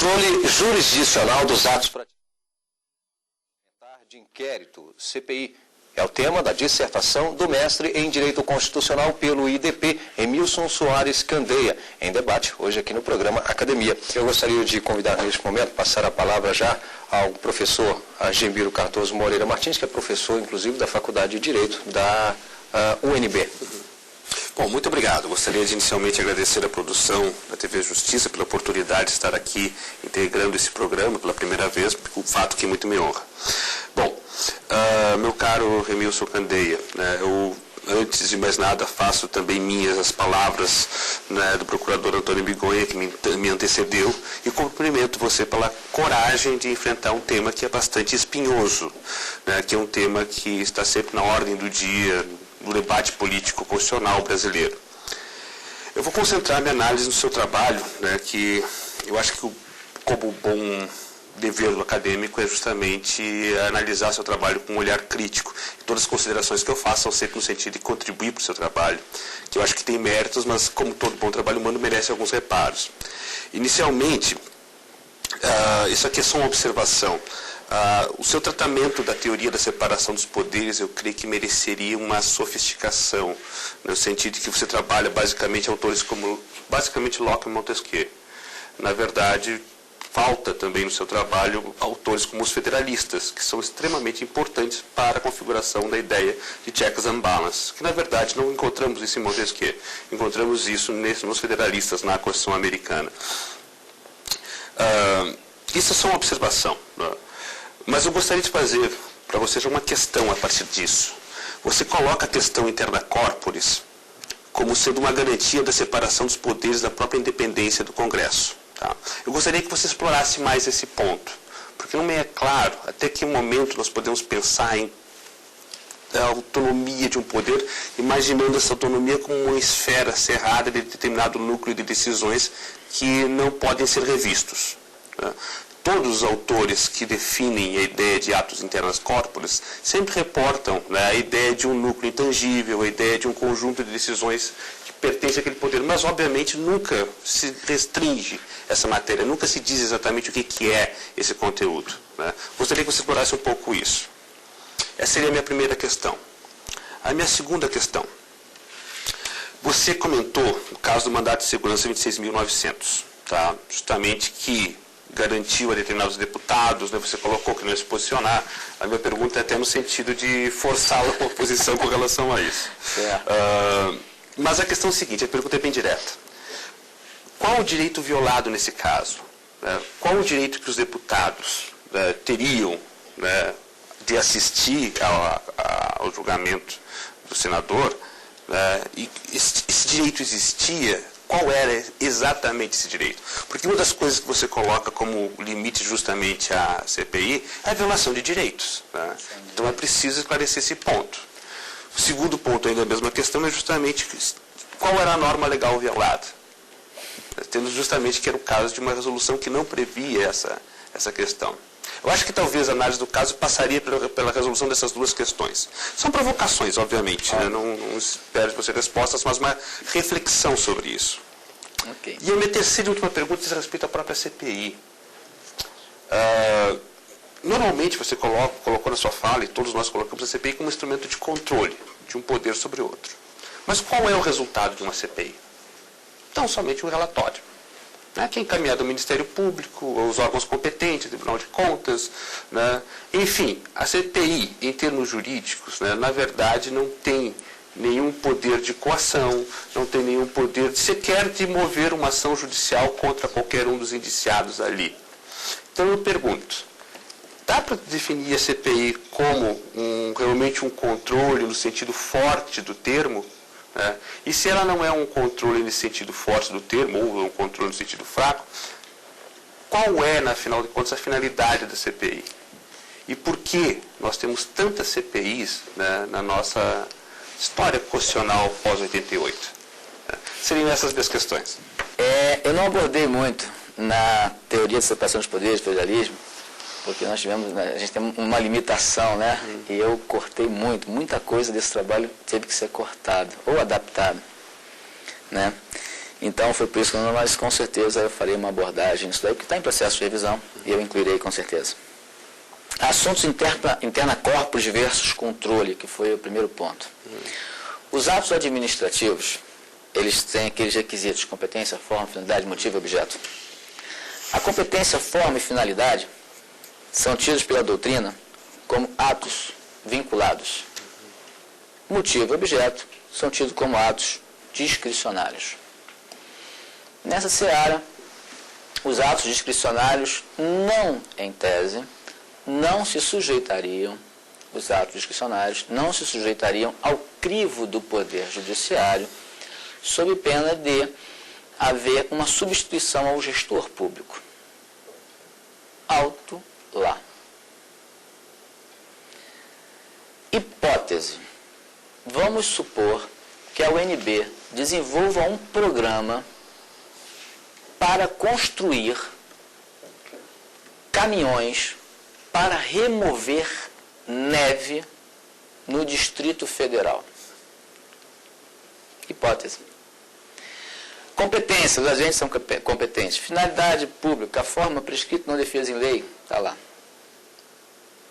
Controle jurisdicional dos atos praticados de inquérito, CPI, é o tema da dissertação do mestre em Direito Constitucional pelo IDP, Emilson Soares Candeia, em debate hoje aqui no programa Academia. Eu gostaria de convidar neste momento, passar a palavra já ao professor Gembiro Cardoso Moreira Martins, que é professor, inclusive, da Faculdade de Direito da UNB. Bom, muito obrigado. Gostaria de inicialmente agradecer a produção da TV Justiça pela oportunidade de estar aqui integrando esse programa pela primeira vez, um fato que muito me honra. Bom, meu caro Emilson Candeia, eu, antes de mais nada, faço também minhas as palavras do procurador Antônio Bigonha, que me antecedeu, e cumprimento você pela coragem de enfrentar um tema que é bastante espinhoso, que é um tema que está sempre na ordem do dia, no debate político constitucional brasileiro. Eu vou concentrar minha análise no seu trabalho, que eu acho que como bom dever do acadêmico é justamente analisar seu trabalho com um olhar crítico. E todas as considerações que eu faço são sempre no sentido de contribuir para o seu trabalho, que eu acho que tem méritos, mas como todo bom trabalho humano merece alguns reparos. Inicialmente, isso aqui é só uma observação. O seu tratamento da teoria da separação dos poderes, eu creio que mereceria uma sofisticação, no sentido de que você trabalha basicamente autores como, basicamente, Locke e Montesquieu. Na verdade, falta também no seu trabalho autores como os federalistas, que são extremamente importantes para a configuração da ideia de checks and balances, que na verdade não encontramos isso em Montesquieu, encontramos isso nos federalistas na Constituição americana. Isso é só uma observação, mas eu gostaria de fazer para vocês uma questão a partir disso. Você coloca a questão interna corporis como sendo uma garantia da separação dos poderes da própria independência do Congresso. Tá? Eu gostaria que você explorasse mais esse ponto, porque não me é claro até que momento nós podemos pensar em a autonomia de um poder, imaginando essa autonomia como uma esfera cerrada de determinado núcleo de decisões que não podem ser revistos. Tá? Todos os autores que definem a ideia de atos internas corporis sempre reportam a ideia de um núcleo intangível, a ideia de um conjunto de decisões que pertence àquele poder, mas obviamente nunca se restringe essa matéria, nunca se diz exatamente o que é esse conteúdo. Gostaria que você explorasse um pouco isso. Essa seria a minha primeira questão. A minha segunda questão. Você comentou o caso do mandato de segurança 26.900, tá? Justamente que garantiu a determinados deputados, você colocou que não ia se posicionar. A minha pergunta é até no sentido de forçá-la a uma posição com relação a isso. Mas a questão é a seguinte, a pergunta é bem direta. Qual o direito violado nesse caso? Qual o direito que os deputados teriam de assistir ao julgamento do senador? E esse direito existia? Qual era exatamente esse direito? Porque uma das coisas que você coloca como limite justamente à CPI é a violação de direitos. Então é preciso esclarecer esse ponto. O segundo ponto ainda da mesma questão é justamente qual era a norma legal violada. Temos justamente que era o caso de uma resolução que não previa essa questão. Eu acho que talvez a análise do caso passaria pela resolução dessas duas questões. São provocações, obviamente, não espero de você respostas, mas uma reflexão sobre isso. Okay. E a minha terceira e última pergunta diz respeito à própria CPI. Normalmente você colocou na sua fala, e todos nós colocamos a CPI como um instrumento de controle de um poder sobre outro. Mas qual é o resultado de uma CPI? Então, somente um relatório. Que é encaminhado ao Ministério Público, aos órgãos competentes, Tribunal de Contas. Enfim, a CPI, em termos jurídicos, na verdade, não tem nenhum poder de coação, não tem nenhum poder sequer de mover uma ação judicial contra qualquer um dos indiciados ali. Então, eu pergunto, dá para definir a CPI como realmente um controle no sentido forte do termo? E se ela não é um controle nesse sentido forte do termo, ou um controle no sentido fraco, qual é, na final de contas, a finalidade da CPI? E por que nós temos tantas CPIs na nossa história constitucional pós-88? Seriam essas minhas questões. Eu não abordei muito na teoria de separação dos poderes, federalismo, porque nós tivemos, a gente tem uma limitação, E eu cortei muita coisa desse trabalho teve que ser cortado ou adaptado, Então foi por isso que mas com certeza eu farei uma abordagem nisso daí, porque está em processo de revisão e eu incluirei com certeza. Assuntos interna corpus versus controle, que foi o primeiro ponto. Os atos administrativos, eles têm aqueles requisitos: competência, forma, finalidade, motivo e objeto. A competência, forma e finalidade são tidos pela doutrina como atos vinculados. Motivo e objeto são tidos como atos discricionários. Nessa seara, os atos discricionários não, em tese, não se sujeitariam, os atos discricionários não se sujeitariam ao crivo do Poder Judiciário, sob pena de haver uma substituição ao gestor público. Alto lá. Hipótese. Vamos supor que a UNB desenvolva um programa para construir caminhões para remover neve no Distrito Federal. Hipótese. Competência, os agentes são competentes. Finalidade pública, a forma prescrita não defesa em lei, está lá.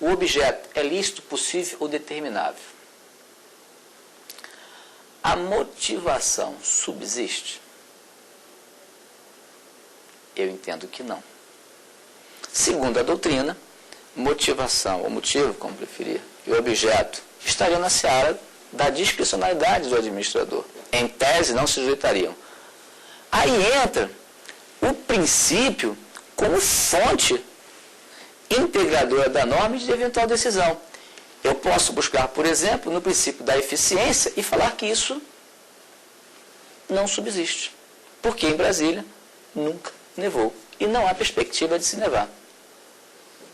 O objeto é lícito, possível ou determinável. A motivação subsiste? Eu entendo que não. Segundo a doutrina, motivação ou motivo, como preferir, e o objeto estariam na seara da discricionalidade do administrador. Em tese, não se sujeitariam. Aí entra o princípio como fonte integradora da norma e de eventual decisão. Eu posso buscar, por exemplo, no princípio da eficiência e falar que isso não subsiste. Porque em Brasília nunca nevou e não há perspectiva de se nevar.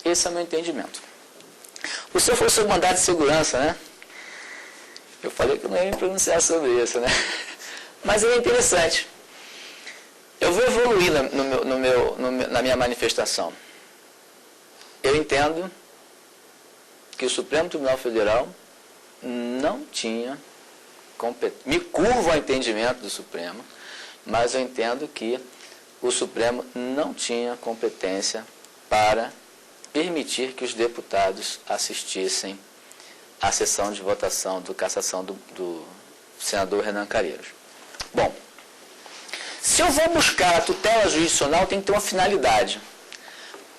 Esse é o meu entendimento. O senhor falou sobre mandado de segurança, né? Eu falei que eu não ia me pronunciar sobre isso, né? Mas é interessante. Eu vou evoluir na minha manifestação. Eu entendo que o Supremo Tribunal Federal não tinha competência. Me curvo ao entendimento do Supremo, mas eu entendo que o Supremo não tinha competência para permitir que os deputados assistissem à sessão de votação do cassação do senador Renan Calheiros. Bom, se eu vou buscar a tutela jurisdicional, tem que ter uma finalidade.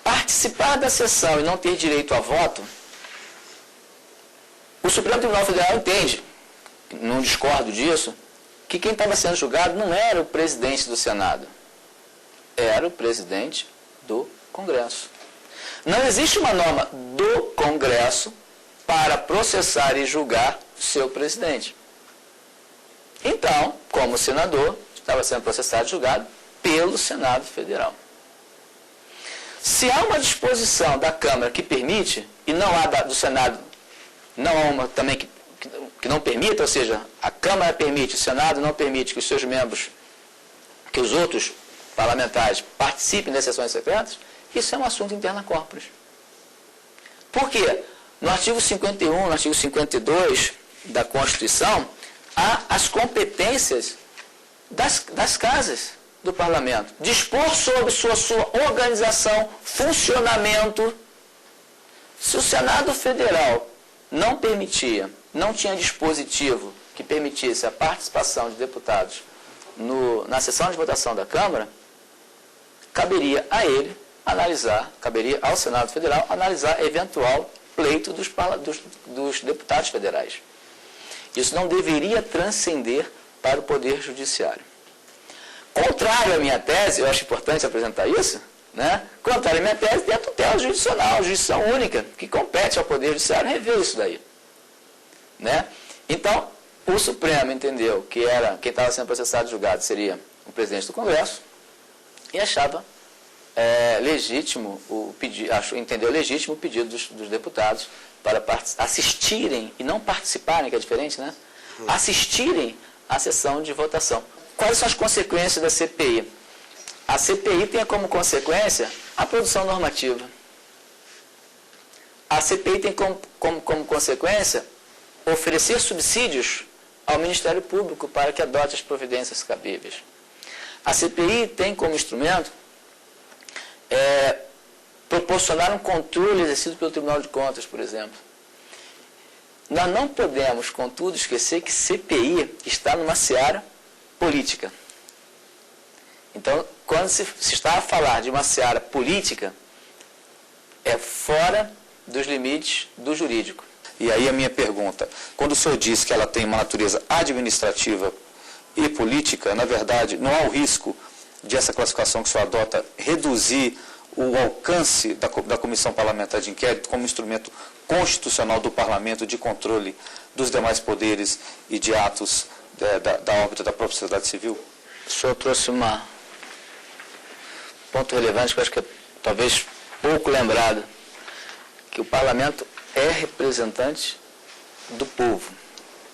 Participar da sessão e não ter direito a voto, o Supremo Tribunal Federal entende, não discordo disso, que quem estava sendo julgado não era o presidente do Senado, era o presidente do Congresso. Não existe uma norma do Congresso para processar e julgar seu presidente. Então, como senador, estava sendo processado e julgado pelo Senado Federal. Se há uma disposição da Câmara que permite, e não há do Senado, não há uma também que não permita, ou seja, a Câmara permite, o Senado não permite que os seus membros, que os outros parlamentares participem das sessões secretas, isso é um assunto interna corporis. Por quê? No artigo 51, no artigo 52 da Constituição, há as competências das casas do parlamento. Dispor sobre sua organização, funcionamento. Se o Senado Federal não permitia, não tinha dispositivo que permitisse a participação de deputados na sessão de votação da Câmara, caberia a ele analisar, caberia ao Senado Federal analisar eventual pleito dos deputados federais. Isso não deveria transcender para o Poder Judiciário. Contrário à minha tese, eu acho importante apresentar isso, né? Contrário à minha tese, tem a tutela jurisdicional, jurisdição única, que compete ao Poder Judiciário rever isso daí. Né? Então, o Supremo entendeu que quem estava sendo processado e julgado seria o presidente do Congresso e achava legítimo entendeu legítimo o pedido dos deputados para assistirem, e não participarem, que é diferente, né? Assistirem à sessão de votação. Quais são as consequências da CPI? A CPI tem como consequência a produção normativa. A CPI tem como consequência oferecer subsídios ao Ministério Público para que adote as providências cabíveis. A CPI tem como instrumento proporcionar um controle exercido pelo Tribunal de Contas, por exemplo. Nós não podemos, contudo, esquecer que CPI está numa seara política. Então, quando se está a falar de uma seara política, é fora dos limites do jurídico. E aí a minha pergunta, quando o senhor diz que ela tem uma natureza administrativa e política, na verdade, não há o risco de essa classificação que o senhor adota reduzir o alcance da Comissão Parlamentar de Inquérito como instrumento constitucional do Parlamento de controle dos demais poderes e de atos da órbita da própria sociedade civil? O senhor trouxe um ponto relevante que eu acho que é talvez pouco lembrado, que o Parlamento é representante do povo,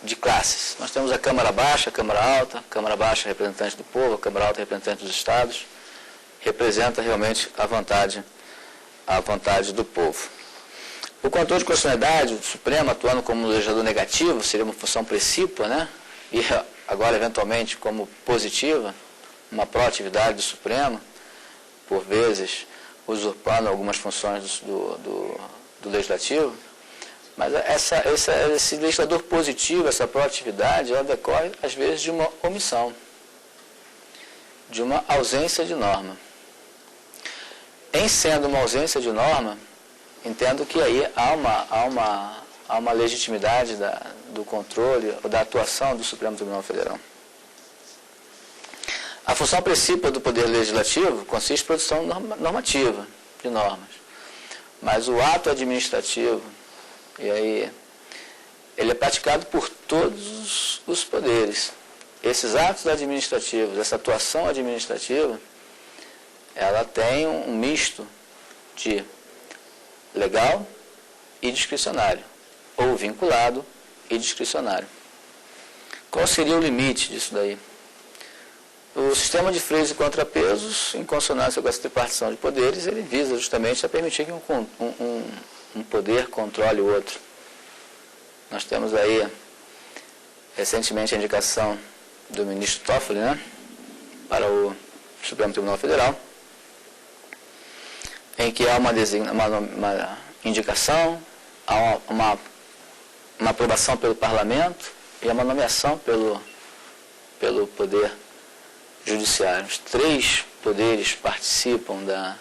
de classes. Nós temos a Câmara Baixa, a Câmara Alta, a Câmara Baixa representante do povo, a Câmara Alta representante dos estados, representa realmente a vontade do povo. O controle de constitucionalidade, o Supremo atuando como legislador negativo, seria uma função precípua, né? E agora, eventualmente, como positiva, uma proatividade do Supremo, por vezes usurpando algumas funções do Legislativo, mas esse legislador positivo, essa proatividade, ela decorre, às vezes, de uma omissão, de uma ausência de norma. Em sendo uma ausência de norma, entendo que aí há uma legitimidade do controle ou da atuação do Supremo Tribunal Federal. A função principal do Poder Legislativo consiste em produção normativa de normas. Mas o ato administrativo, e aí, ele é praticado por todos os poderes. Esses atos administrativos, essa atuação administrativa, ela tem um misto de legal e discricionário, ou vinculado e discricionário. Qual seria o limite disso daí? O sistema de freios e contrapesos, em consonância com essa tripartição de poderes, ele visa justamente a permitir que um poder controle o outro. Nós temos aí, recentemente, a indicação do ministro Toffoli, né, para o Supremo Tribunal Federal, em que há uma indicação, há uma aprovação pelo Parlamento e uma nomeação pelo Poder Judiciário. Os três poderes participam da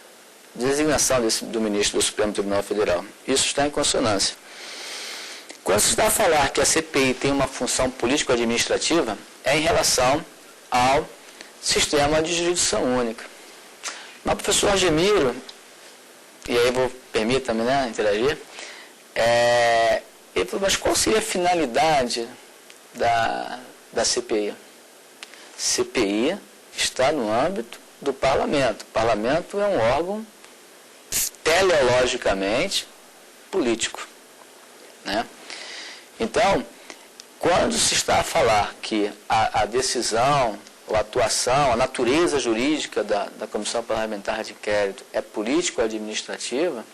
designação do ministro do Supremo Tribunal Federal. Isso está em consonância. Quando se está a falar que a CPI tem uma função político-administrativa, é em relação ao sistema de jurisdição única. Mas o professor Argemiro, e aí permita-me, né, interagir, ele falou, mas qual seria a finalidade da CPI? CPI está no âmbito do Parlamento. O Parlamento é um órgão teleologicamente político, né? Então, quando se está a falar que a decisão, ou a atuação, a natureza jurídica da Comissão Parlamentar de Inquérito é político-administrativa,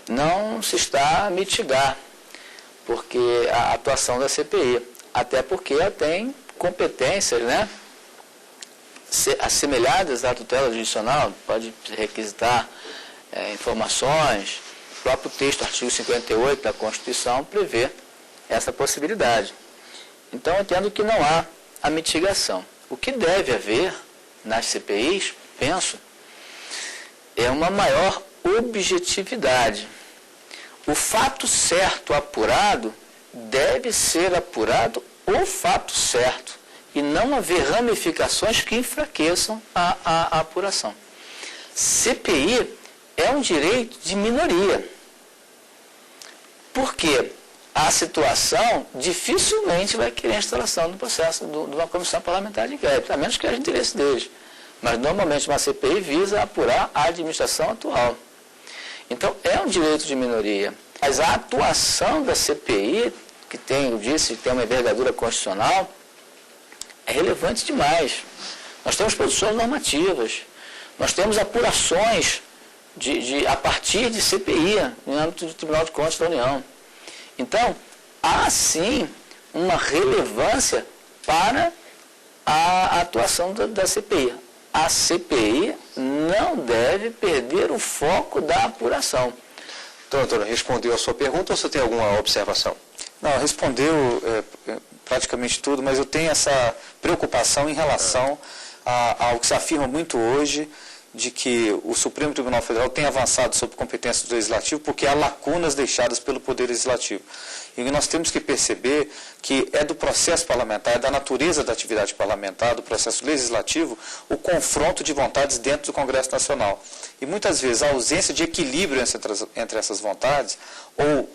não se está a mitigar porque a atuação da CPI, até porque ela tem competências, né, assemelhadas à tutela jurisdicional, pode requisitar informações. O próprio texto, artigo 58 da Constituição, prevê essa possibilidade. Então, eu entendo que não há a mitigação. O que deve haver nas CPIs, penso, é uma maior objetividade. O fato certo apurado deve ser apurado o fato certo e não haver ramificações que enfraqueçam a apuração. CPI é um direito de minoria. Porque a situação dificilmente vai querer a instalação do processo de uma comissão parlamentar de inquérito, a menos que haja interesse deles. Mas normalmente uma CPI visa apurar a administração atual. Então é um direito de minoria. Mas a atuação da CPI, que tem, eu disse, tem uma envergadura constitucional, é relevante demais. Nós temos produções normativas, nós temos apurações a partir de CPI, no âmbito do Tribunal de Contas da União. Então, há sim uma relevância para a atuação da CPI. A CPI não deve perder o foco da apuração. Então, doutora, respondeu a sua pergunta ou você tem alguma observação? Não, respondeu praticamente tudo, mas eu tenho essa preocupação em relação ao que se afirma muito hoje, de que o Supremo Tribunal Federal tem avançado sobre competência do Legislativo porque há lacunas deixadas pelo Poder Legislativo. E nós temos que perceber que é do processo parlamentar, é da natureza da atividade parlamentar, do processo legislativo, o confronto de vontades dentro do Congresso Nacional. E muitas vezes a ausência de equilíbrio entre essas vontades, ou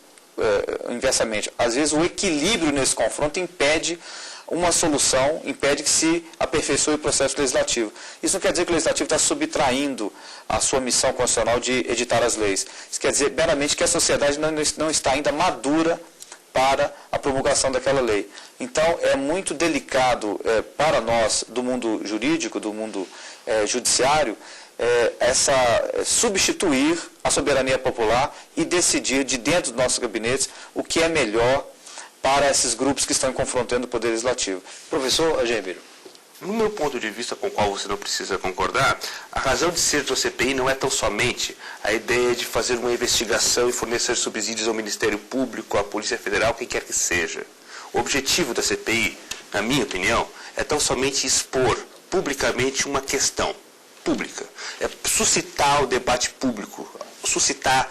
inversamente, às vezes o equilíbrio nesse confronto impede uma solução, impede que se aperfeiçoe o processo legislativo. Isso não quer dizer que o legislativo está subtraindo a sua missão constitucional de editar as leis. Isso quer dizer meramente que a sociedade não está ainda madura para a promulgação daquela lei. Então, é muito delicado para nós, do mundo jurídico, do mundo judiciário, substituir a soberania popular e decidir de dentro dos nossos gabinetes o que é melhor para esses grupos que estão confrontando o Poder Legislativo. Professor Gemiro. No meu ponto de vista, com o qual você não precisa concordar, a razão de ser da CPI não é tão somente a ideia de fazer uma investigação e fornecer subsídios ao Ministério Público, à Polícia Federal, quem quer que seja. O objetivo da CPI, na minha opinião, é tão somente expor publicamente uma questão pública. É suscitar o debate público, suscitar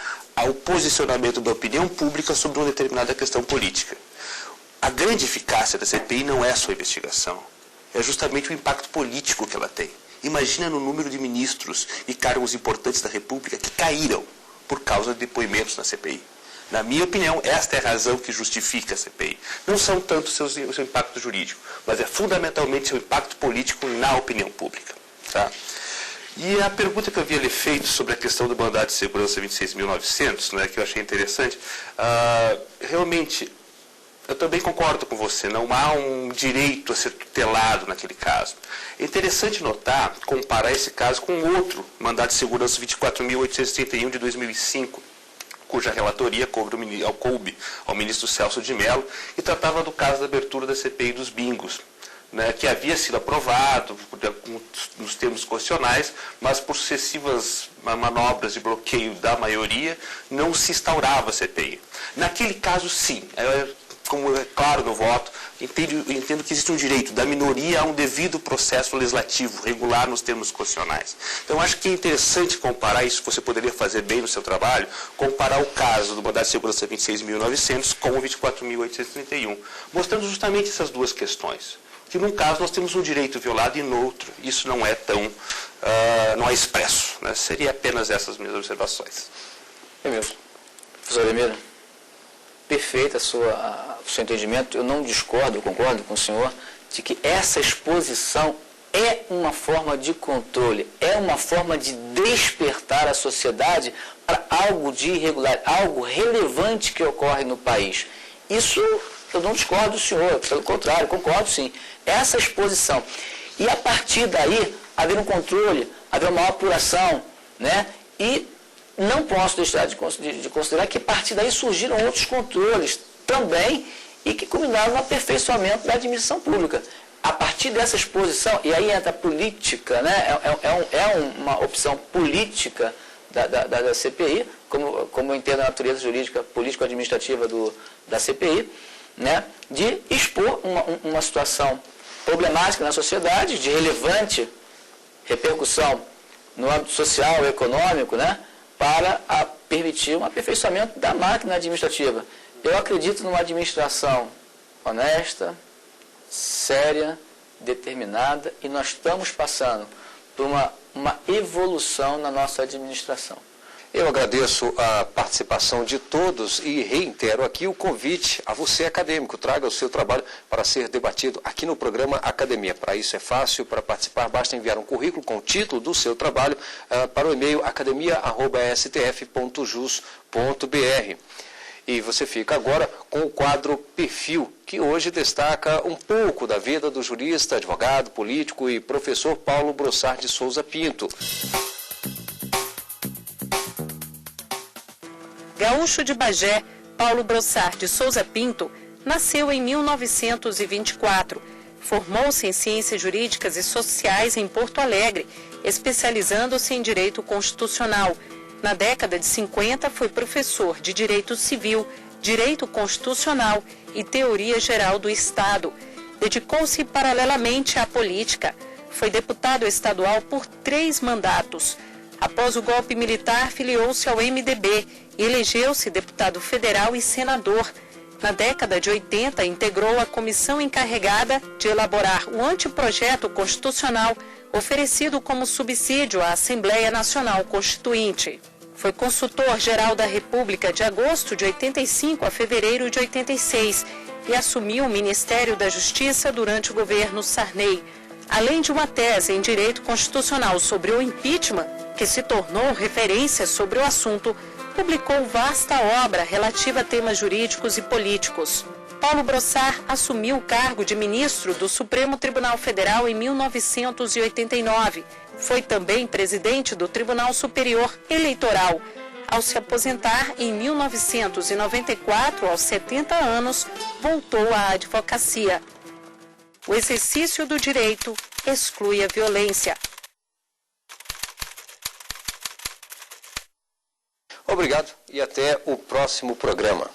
o posicionamento da opinião pública sobre uma determinada questão política. A grande eficácia da CPI não é a sua investigação, é justamente o impacto político que ela tem. Imagina no número de ministros e cargos importantes da República que caíram por causa de depoimentos na CPI. Na minha opinião, esta é a razão que justifica a CPI. Não são tanto o seu impacto jurídico, mas é fundamentalmente seu impacto político na opinião pública. Tá? E a pergunta que eu havia lhe feito sobre a questão do mandado de segurança 26.900, né, que eu achei interessante, realmente, eu também concordo com você, não há um direito a ser tutelado naquele caso. É interessante notar, comparar esse caso com outro mandado de segurança 24.831 de 2005, cuja relatoria coube ao ministro Celso de Mello e tratava do caso da abertura da CPI dos bingos, né, que havia sido aprovado nos termos constitucionais, mas por sucessivas manobras de bloqueio da maioria, não se instaurava a CPI. Naquele caso, sim, como é claro no voto, entendo que existe um direito da minoria a um devido processo legislativo, regular nos termos constitucionais. Então, acho que é interessante comparar isso, você poderia fazer bem no seu trabalho, comparar o caso do mandado de segurança 26.900 com o 24.831, mostrando justamente essas duas questões. Que num caso nós temos um direito violado e no outro isso não é tão, não é expresso. Né? Seria apenas essas minhas observações. É mesmo. Professor Emílio, perfeito o seu entendimento. Eu não discordo, eu concordo com o senhor, de que essa exposição é uma forma de controle, é uma forma de despertar a sociedade para algo de irregular, algo relevante que ocorre no país. Isso eu não discordo do senhor, pelo contrário, concordo sim. Essa exposição. E a partir daí, haver um controle, haver uma apuração, né? E não posso deixar de considerar que a partir daí surgiram outros controles também e que culminaram no aperfeiçoamento da administração pública. A partir dessa exposição, e aí entra a política, né? É uma opção política da CPI, como eu entendo a natureza jurídica, político-administrativa da CPI, né? De expor uma situação problemática na sociedade, de relevante repercussão no âmbito social e econômico, né? Para permitir um aperfeiçoamento da máquina administrativa. Eu acredito numa administração honesta, séria, determinada, e nós estamos passando por uma evolução na nossa administração. Eu agradeço a participação de todos e reitero aqui o convite a você, acadêmico. Traga o seu trabalho para ser debatido aqui no programa Academia. Para isso é fácil, para participar basta enviar um currículo com o título do seu trabalho para o e-mail academia@stf.jus.br. E você fica agora com o quadro Perfil, que hoje destaca um pouco da vida do jurista, advogado, político e professor Paulo Brossard de Souza Pinto. Gaúcho de Bagé, Paulo Brossard de Souza Pinto, nasceu em 1924. Formou-se em Ciências Jurídicas e Sociais em Porto Alegre, especializando-se em Direito Constitucional. Na década de 50, foi professor de Direito Civil, Direito Constitucional e Teoria Geral do Estado. Dedicou-se paralelamente à política. Foi deputado estadual por 3 mandatos. Após o golpe militar, filiou-se ao MDB e elegeu-se deputado federal e senador. Na década de 80, integrou a comissão encarregada de elaborar o anteprojeto constitucional oferecido como subsídio à Assembleia Nacional Constituinte. Foi consultor-geral da República de agosto de 85 a fevereiro de 86 e assumiu o Ministério da Justiça durante o governo Sarney. Além de uma tese em Direito Constitucional sobre o impeachment, que se tornou referência sobre o assunto, publicou vasta obra relativa a temas jurídicos e políticos. Paulo Brossard assumiu o cargo de ministro do Supremo Tribunal Federal em 1989. Foi também presidente do Tribunal Superior Eleitoral. Ao se aposentar em 1994, aos 70 anos, voltou à advocacia. O exercício do direito exclui a violência. Obrigado e até o próximo programa.